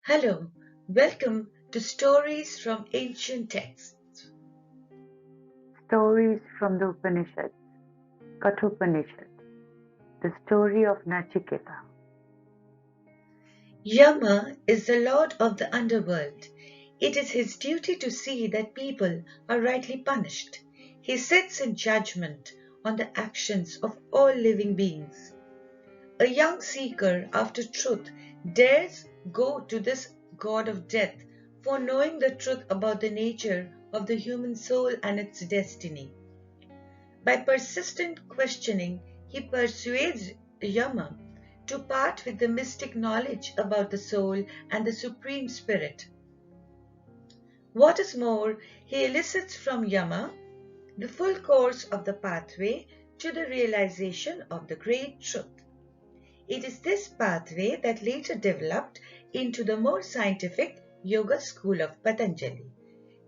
Hello, welcome to Stories from Ancient Texts. Stories from the Upanishads, Kathopanishad, the story of Nachiketa. Yama is the lord of the underworld. It is his duty to see that people are rightly punished. He sits in judgment on the actions of all living beings. A young seeker after truth dares go to this god of death for knowing the truth about the nature of the human soul and its destiny. By persistent questioning, he persuades Yama to part with the mystic knowledge about the soul and the Supreme Spirit. What is more, he elicits from Yama the full course of the pathway to the realization of the great truth. It is this pathway that later developed into the more scientific yoga school of Patanjali.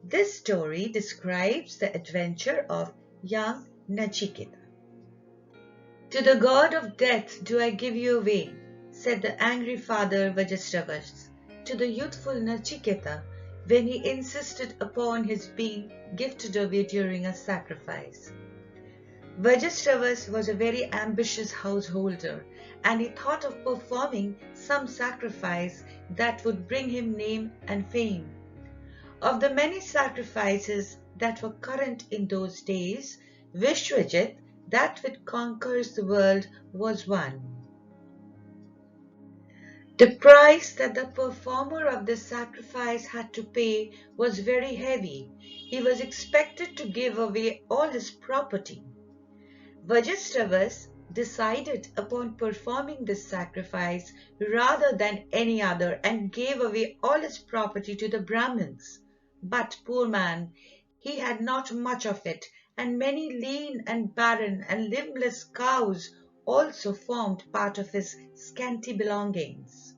This story describes the adventure of young Nachiketa. "To the god of death do I give you away," said the angry father Vajastravas to the youthful Nachiketa when he insisted upon his being gifted away during a sacrifice. Vajastravas was a very ambitious householder, and he thought of performing some sacrifice that would bring him name and fame. Of the many sacrifices that were current in those days, Vishwajit, that which conquers the world, was one. The price that the performer of this sacrifice had to pay was very heavy. He was expected to give away all his property. Vajastravas decided upon performing this sacrifice rather than any other and gave away all his property to the Brahmins. But, poor man, he had not much of it, and many lean and barren and limbless cows also formed part of his scanty belongings.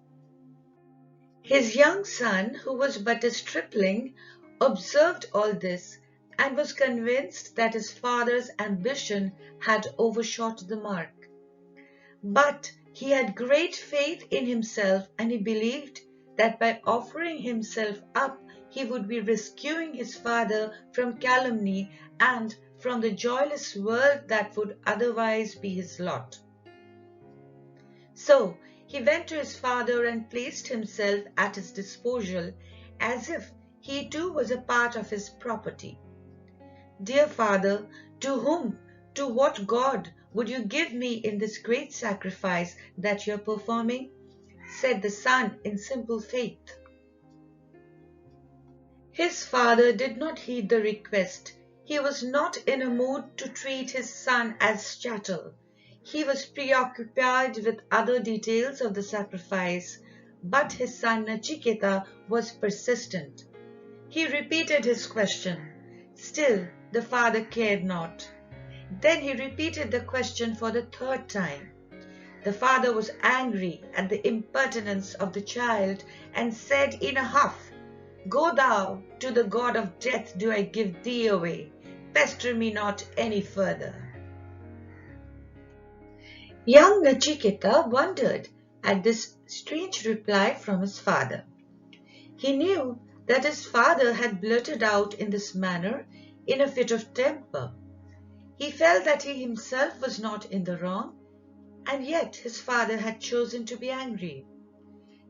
His young son, who was but a stripling, observed all this and was convinced that his father's ambition had overshot the mark. But he had great faith in himself, and he believed that by offering himself up he would be rescuing his father from calumny and from the joyless world that would otherwise be his lot. So he went to his father and placed himself at his disposal as if he too was a part of his property. "Dear father, to whom, to what god would you give me in this great sacrifice that you are performing?" said the son in simple faith. His father did not heed the request. He was not in a mood to treat his son as chattel. He was preoccupied with other details of the sacrifice, but his son Nachiketa was persistent. He repeated his question. Still the father cared not. Then he repeated the question for the third time. The father was angry at the impertinence of the child and said in a huff, "Go thou, to the god of death do I give thee away. Pester me not any further." Young Nachiketa wondered at this strange reply from his father. He knew that his father had blurted out in this manner in a fit of temper. He felt that he himself was not in the wrong, and yet his father had chosen to be angry.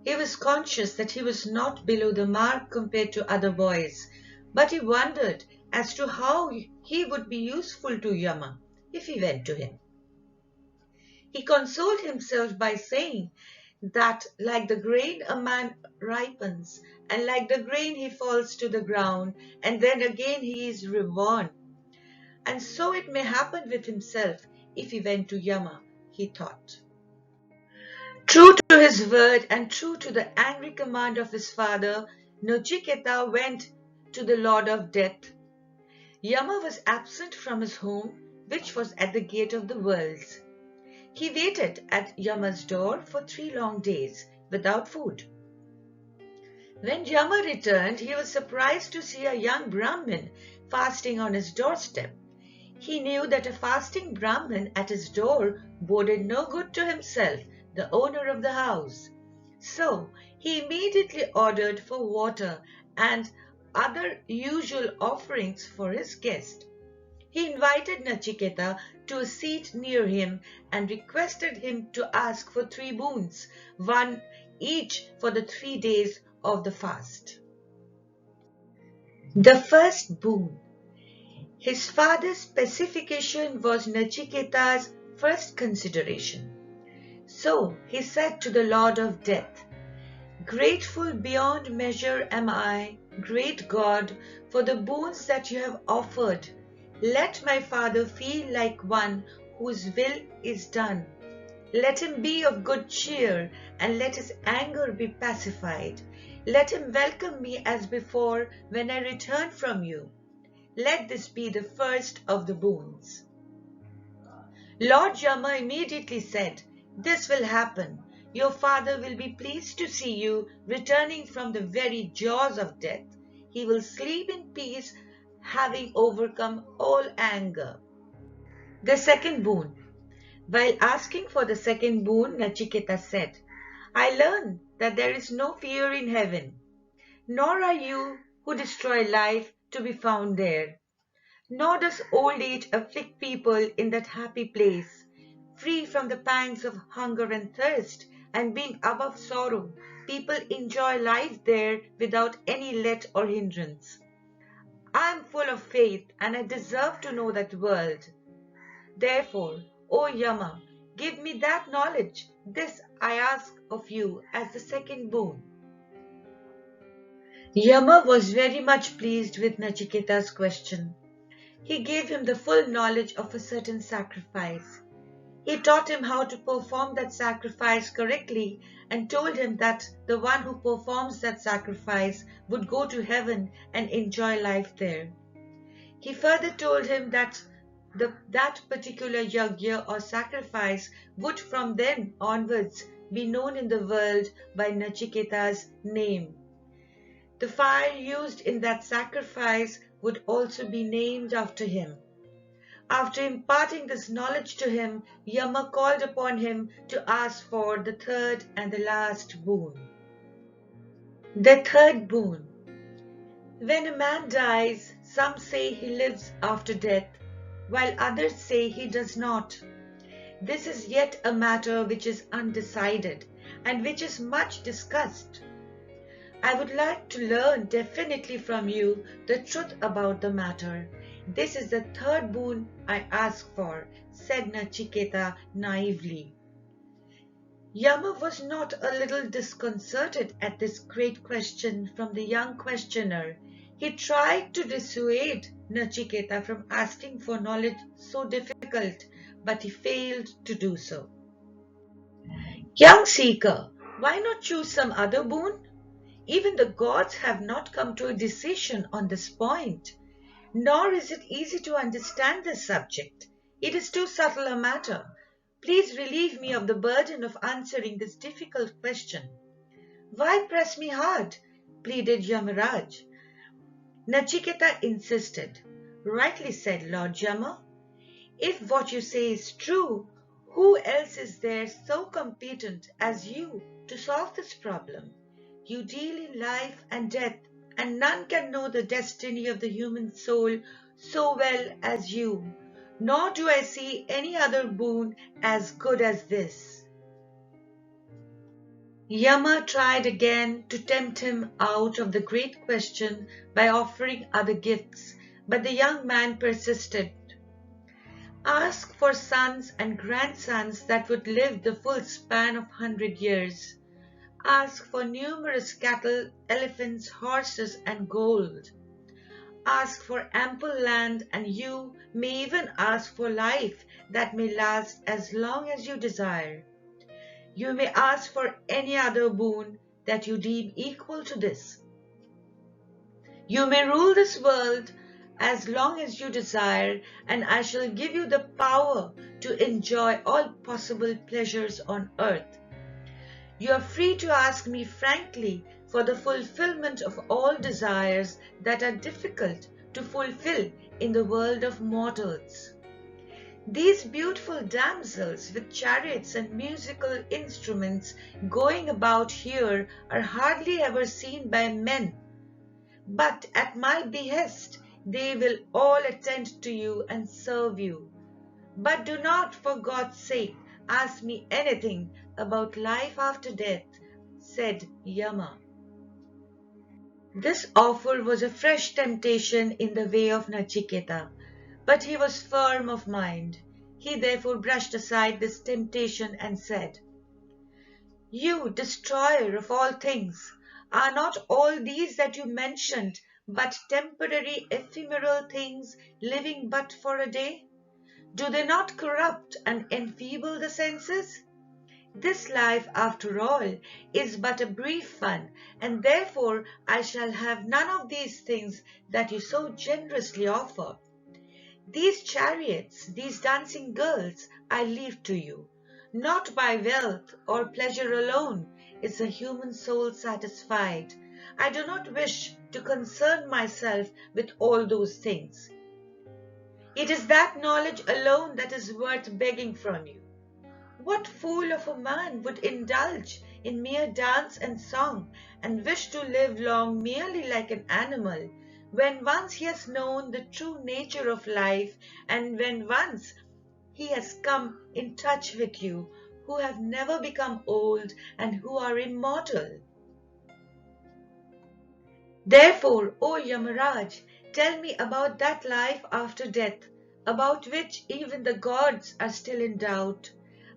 He was conscious that he was not below the mark compared to other boys, but he wondered as to how he would be useful to Yama if he went to him. He consoled himself by saying that like the grain a man ripens, and like the grain he falls to the ground, and then again he is reborn. And so it may happen with himself if he went to Yama, he thought. True to his word and true to the angry command of his father, Nachiketa went to the Lord of Death. Yama was absent from his home, which was at the gate of the worlds. He waited at Yama's door for 3 long days without food. When Yama returned, he was surprised to see a young Brahmin fasting on his doorstep. He knew that a fasting Brahmin at his door boded no good to himself, the owner of the house. So He immediately ordered for water and other usual offerings for his guest. He invited Nachiketa to a seat near him and requested him to ask for 3 boons, one each for the 3 days of the fast. The first boon. His father's specification was Nachiketa's first consideration. So he said to the Lord of Death, "Grateful beyond measure am I, great God, for the boons that you have offered. Let my father feel like one whose will is done. Let him be of good cheer, and let his anger be pacified. Let him welcome me as before when I return from you. Let this be the first of the boons." Lord Yama immediately said, "This will happen. Your father will be pleased to see you returning from the very jaws of death. He will sleep in peace, having overcome all anger." The second boon. While asking for the second boon, Nachiketa said, "I learn that there is no fear in heaven, nor are you who destroy life to be found there. Nor does old age afflict people in that happy place. Free from the pangs of hunger and thirst, and being above sorrow, people enjoy life there without any let or hindrance. I am full of faith, and I deserve to know that world. Therefore, O Yama, give me that knowledge. This I ask of you as the second boon." Yama was very much pleased with Nachiketa's question. He gave him the full knowledge of a certain sacrifice. He taught him how to perform that sacrifice correctly and told him that the one who performs that sacrifice would go to heaven and enjoy life there. He further told him that that particular yajna or sacrifice would from then onwards be known in the world by Nachiketa's name. The fire used in that sacrifice would also be named after him. After imparting this knowledge to him, Yama called upon him to ask for the third and the last boon. The third boon. When a man dies, some say he lives after death, while others say he does not. This is yet a matter which is undecided and which is much discussed. I would like to learn definitely from you the truth about the matter. This is the third boon I ask for, said Nachiketa naively. Yama was not a little disconcerted at this great question from the young questioner. He tried to dissuade Nachiketa from asking for knowledge so difficult, but he failed to do so. "Young seeker, why not choose some other boon? Even the gods have not come to a decision on this point. Nor is it easy to understand this subject. It is too subtle a matter. Please relieve me of the burden of answering this difficult question." "Why press me hard?" pleaded Yamaraj. Nachiketa insisted. "Rightly said, Lord Yama. If what you say is true, who else is there so competent as you to solve this problem? You deal in life and death, and none can know the destiny of the human soul so well as you, nor do I see any other boon as good as this." Yama tried again to tempt him out of the great question by offering other gifts, but the young man persisted. "Ask for sons and grandsons that would live the full span of 100 years. Ask for numerous cattle, elephants, horses, and gold. Ask for ample land, and you may even ask for life that may last as long as you desire. You may ask for any other boon that you deem equal to this. You may rule this world as long as you desire, and I shall give you the power to enjoy all possible pleasures on earth. You are free to ask me frankly for the fulfillment of all desires that are difficult to fulfill in the world of mortals. These beautiful damsels with chariots and musical instruments going about here are hardly ever seen by men. But at my behest they will all attend to you and serve you. But do not, for God's sake, ask me anything about life after death, said Yama. This offer was a fresh temptation in the way of Nachiketa, but he was firm of mind. He therefore brushed aside this temptation and said, "You, destroyer of all things, are not all these that you mentioned but temporary ephemeral things living but for a day? Do they not corrupt and enfeeble the senses? This life, after all, is but a brief one, and therefore I shall have none of these things that you so generously offer. These chariots, these dancing girls, I leave to you. Not by wealth or pleasure alone is the human soul satisfied. I do not wish to concern myself with all those things. It is that knowledge alone that is worth begging from you. What fool of a man would indulge in mere dance and song, and wish to live long merely like an animal, when once he has known the true nature of life, and when once he has come in touch with you, who have never become old and who are immortal? Therefore, O Yamaraj, tell me about that life after death, about which even the gods are still in doubt.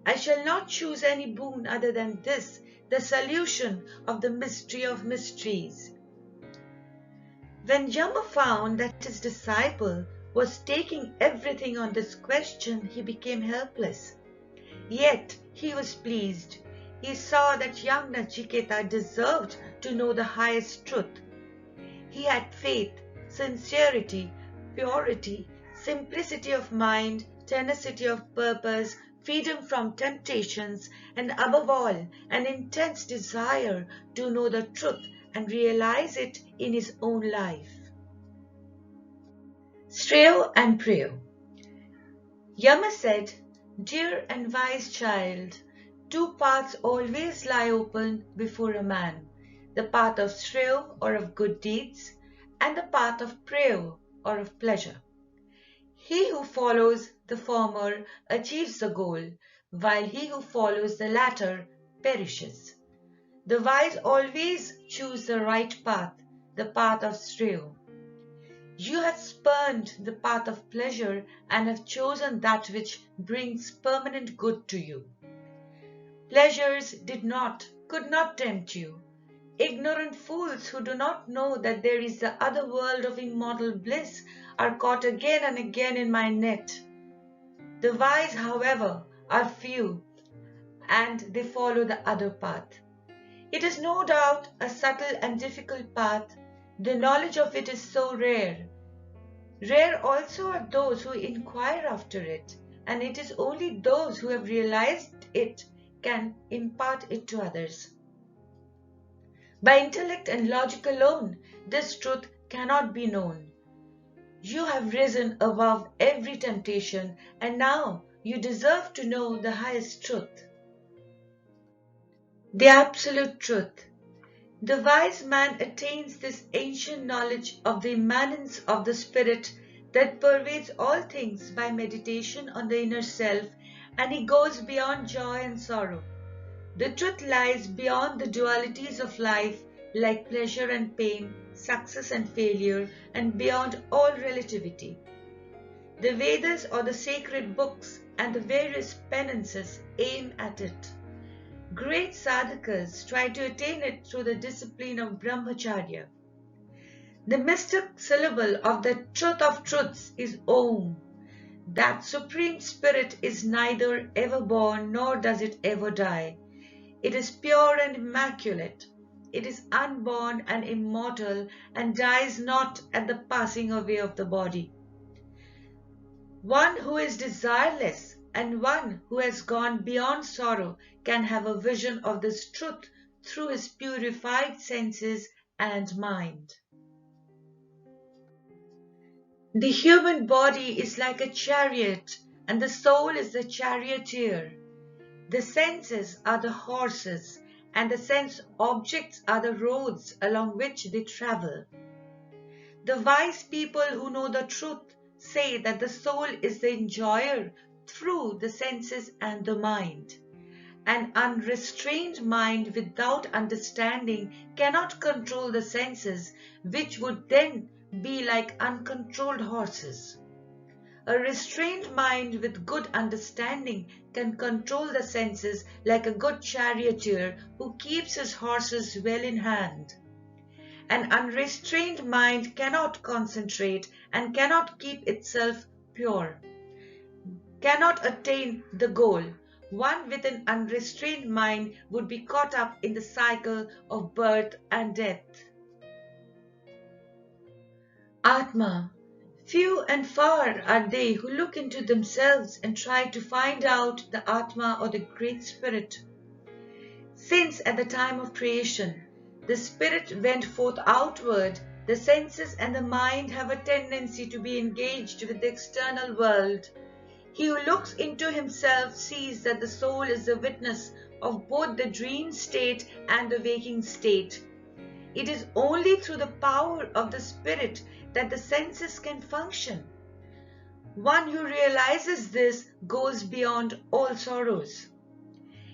I shall not choose any boon other than this, the solution of the mystery of mysteries." When Yama found that his disciple was taking everything on this question, he became helpless. Yet he was pleased. He saw that young Nachiketa deserved to know the highest truth. He had faith, sincerity, purity, simplicity of mind, tenacity of purpose, freedom from temptations, and above all, an intense desire to know the truth and realize it in his own life. Shreya and Preya. Yama said, "Dear and wise child, two paths always lie open before a man, the path of Shreya or of good deeds, and the path of Preya or of pleasure. He who follows the former achieves the goal, while he who follows the latter perishes. The wise always choose the right path, the path of Shreya. You have spurned the path of pleasure and have chosen that which brings permanent good to you. Pleasures could not tempt you. Ignorant fools who do not know that there is the other world of immortal bliss are caught again and again in my net. The wise, however, are few, and they follow the other path. It is no doubt a subtle and difficult path. The knowledge of it is so rare. Rare also are those who inquire after it, and it is only those who have realized it can impart it to others. By intellect and logic alone, this truth cannot be known. You have risen above every temptation, and now you deserve to know the highest truth. The absolute truth. The wise man attains this ancient knowledge of the immanence of the spirit that pervades all things by meditation on the inner self, and he goes beyond joy and sorrow. The truth lies beyond the dualities of life, like pleasure and pain, success and failure, and beyond all relativity. The Vedas or the sacred books and the various penances aim at it. Great sadhakas try to attain it through the discipline of brahmacharya. The mystic syllable of the truth of truths is Om. That supreme spirit is neither ever born nor does it ever die. It is pure and immaculate. It is unborn and immortal and dies not at the passing away of the body. One who is desireless and one who has gone beyond sorrow can have a vision of this truth through his purified senses and mind. The human body is like a chariot and the soul is the charioteer. The senses are the horses, and the sense objects are the roads along which they travel. The wise people who know the truth say that the soul is the enjoyer through the senses and the mind. An unrestrained mind without understanding cannot control the senses, which would then be like uncontrolled horses. A restrained mind with good understanding can control the senses like a good charioteer who keeps his horses well in hand. An unrestrained mind cannot concentrate and cannot keep itself pure, cannot attain the goal. One with an unrestrained mind would be caught up in the cycle of birth and death. Atma. Few and far are they who look into themselves and try to find out the Atma or the Great Spirit. Since at the time of creation, the Spirit went forth outward, the senses and the mind have a tendency to be engaged with the external world. He who looks into himself sees that the soul is the witness of both the dream state and the waking state. It is only through the power of the Spirit that the senses can function. One who realizes this goes beyond all sorrows.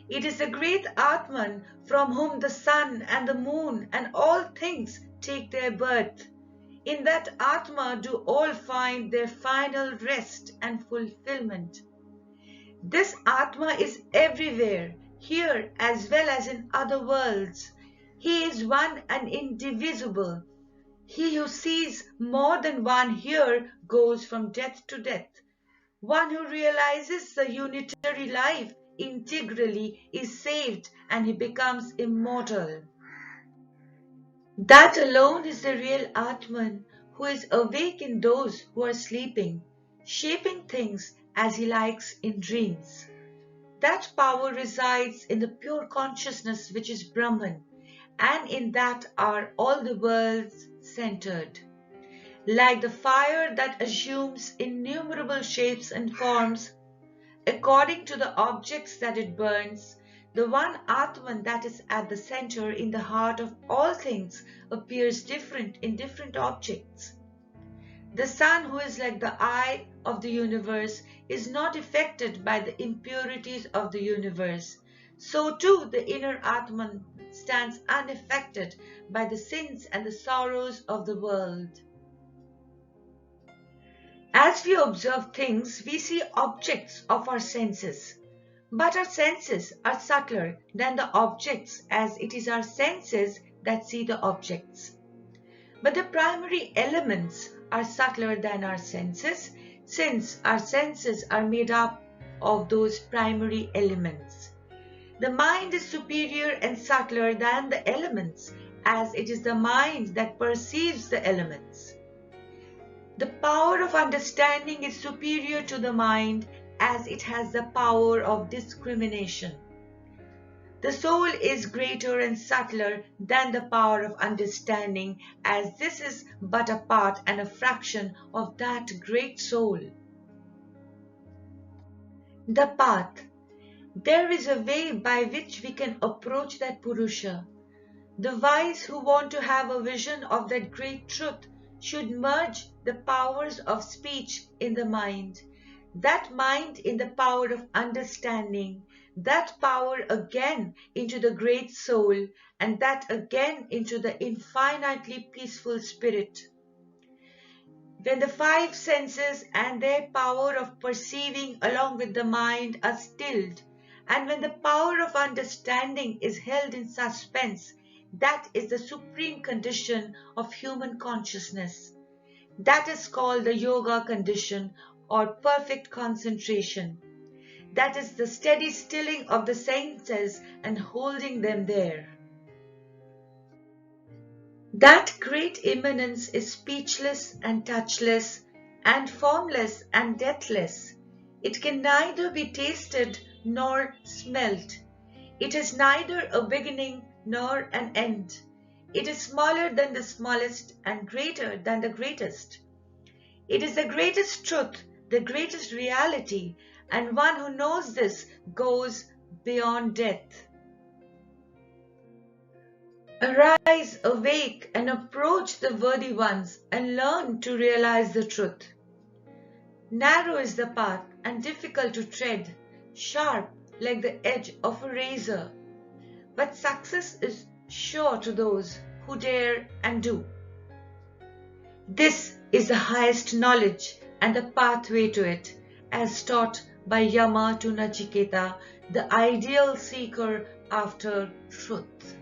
It is the great Atman from whom the sun and the moon and all things take their birth. In that Atma do all find their final rest and fulfillment. This Atma is everywhere, here as well as in other worlds. He is one and indivisible. He who sees more than one here goes from death to death. One who realizes the unitary life integrally is saved and he becomes immortal. That alone is the real Atman who is awake in those who are sleeping, shaping things as he likes in dreams. That power resides in the pure consciousness which is Brahman, and in that are all the worlds centered. Like the fire that assumes innumerable shapes and forms according to the objects that it burns, the one Atman that is at the center in the heart of all things appears different in different objects. The sun, who is like the eye of the universe, is not affected by the impurities of the universe. So too the inner Atman stands unaffected by the sins and the sorrows of the world. As we observe things, we see objects of our senses. But our senses are subtler than the objects, as it is our senses that see the objects. But the primary elements are subtler than our senses, since our senses are made up of those primary elements. The mind is superior and subtler than the elements, as it is the mind that perceives the elements. The power of understanding is superior to the mind, as it has the power of discrimination. The soul is greater and subtler than the power of understanding, as this is but a part and a fraction of that great soul. The path. There is a way by which we can approach that Purusha. The wise who want to have a vision of that great truth should merge the powers of speech in the mind, that mind in the power of understanding, that power again into the great soul, and that again into the infinitely peaceful spirit. When the five senses and their power of perceiving along with the mind are stilled, and when the power of understanding is held in suspense, that is the supreme condition of human consciousness. That is called the yoga condition or perfect concentration. That is the steady stilling of the senses and holding them there. That great immanence is speechless and touchless and formless and deathless. It can neither be tasted nor smelt. It has neither a beginning nor an end. It is smaller than the smallest and greater than the greatest. It is the greatest truth the greatest reality, and one who knows this goes beyond death. Arise, awake, and approach the worthy ones, and learn to realize the truth. Narrow is the path and difficult to tread, sharp like the edge of a razor, but success is sure to those who dare and do. This is the highest knowledge and the pathway to it, as taught by Yama to Nachiketa, the ideal seeker after truth.